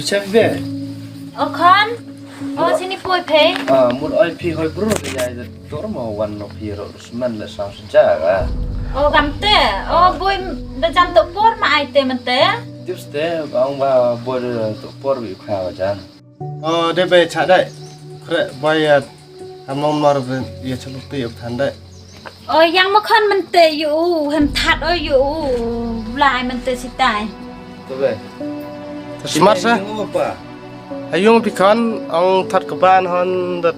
chef về con xin đi phơi phê một ai phi hơi bro thì dài rồi tối màวันnó phi rồi mình là sao sinh ra à gắm té bôi đã chăn tụ bốt mà ai té mình té tiếp té ông bà bôi tụ bốt bị khao chán đây về trả đấy kệ bây mong mà về giờ cho lúc tiệp thành đấyยังมาขึ้นมันเตะอยู่เห็นทัดอยู่ลายมันเตะสิตาย tôi về smart sa ayung pikan ang that ka ban hon dat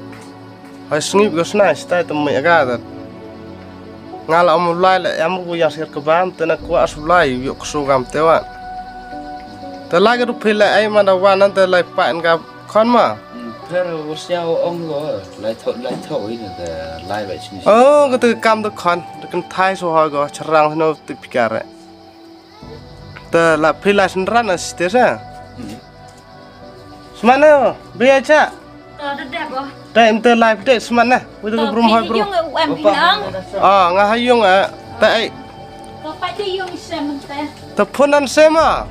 hay snip go snai stai tam mai aga dat ngal am lai la am go ya ser ka ban tena ko asulai yo kso gam tewa ta la ga ru phila ai ma da wan an ta lai pa an ga khon ma thế rồi sao ông rồi lại thổi thì lại vậy chứ cái từ cam từ khon cái thai so ho go charang no tu pikar ta la phila san ran as te sa Semana biasa. Đẹp rồi. Tại em tới live để semana, bây giờ brum hỏi brum. Em bilang. Ngah hayung tại. Kau pasti yung xem teh. Tập phun ăn xem à?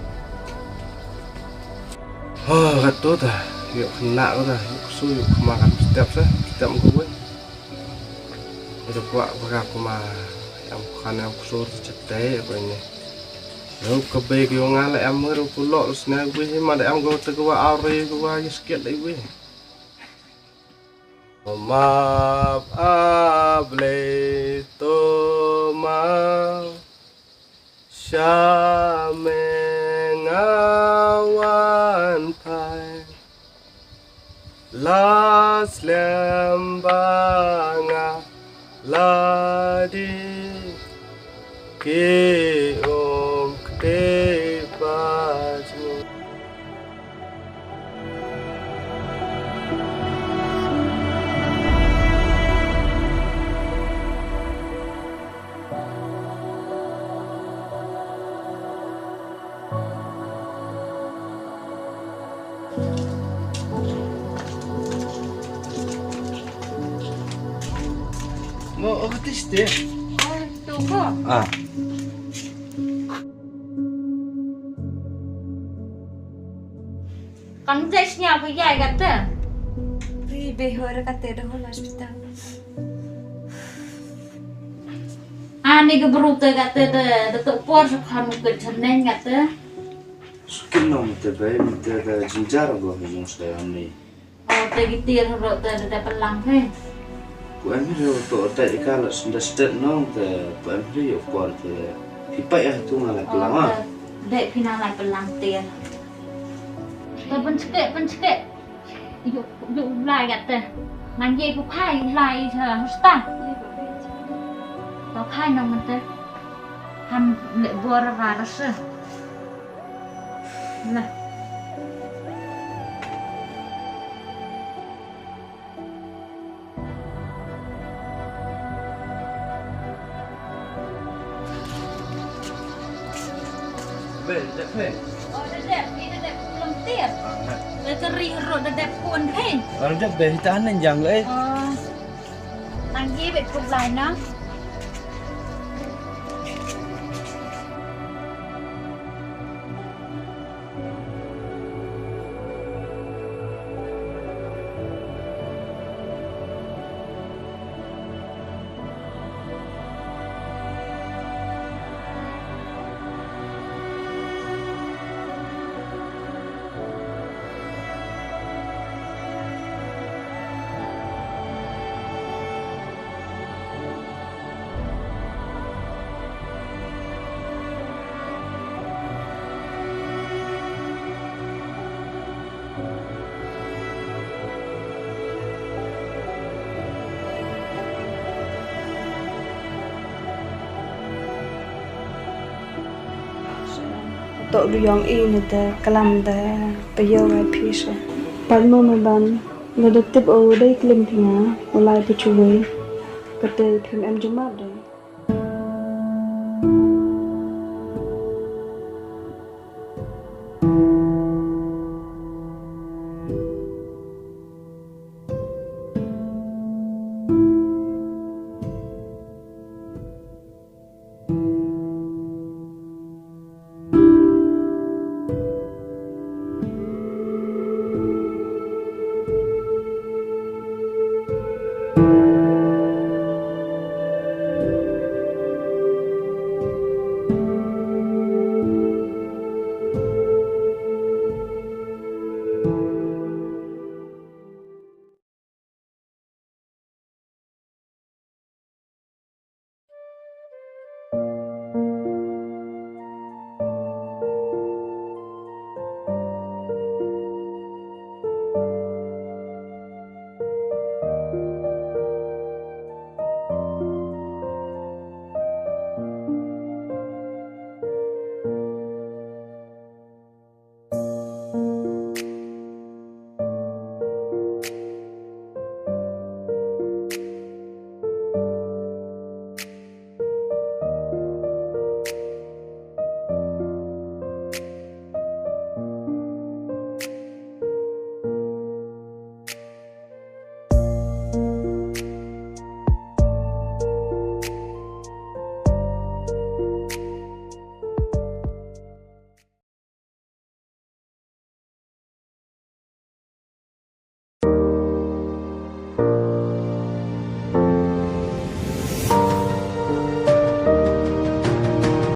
Gạt tốt à, hiệu nạ đó là hiệu xui mà gặp step đấy, step không quên. Bây giờ quạ gặp mà em khăn em xui chặt té vậy nhỉ. Nếu có bê cái ngã lại em mới đâu có lọ này quý mà để em có từ qua ao rồi qua cái skate đấy quý map able to ma sha mengawan pai la slembanga la di ke để ba chú nó ở cái tít Đúng rồi. Con dây nhau với dài gắt à? Vì về hồi ra cái đó là hospital. Này cái brụ tới gắt tới tụ bó cho con một cái chân nên gắt tới. skin nó một cái ginger rồi mình dùng sợi anh này Tới cái tiền rồi tới để bắt lăng thế. của em hiểu tổ tại cái là step nó thì của em hiểu còn thì phải tu mà lại lắm à Để khi nào lại bắt lăng tiền. Tôi vẫn skệ dụ lại gắt tới. Nàng dây của khai lại hospital. Có khai nào mình tới. Hàm lệ vừa ra ra sơ. Này. về đẹp thế Đẹp lắm tiền. Để cái ri rồi đẹp cuốn thế. đẹp về thì ta nên rằng ấy Nàng dây bị cục lại nó. Tội lu yong in the kalam the payo vai pisa. Palno me ban le de tip o dei klim thina olai pu chuwe. Kate phim em jumat de.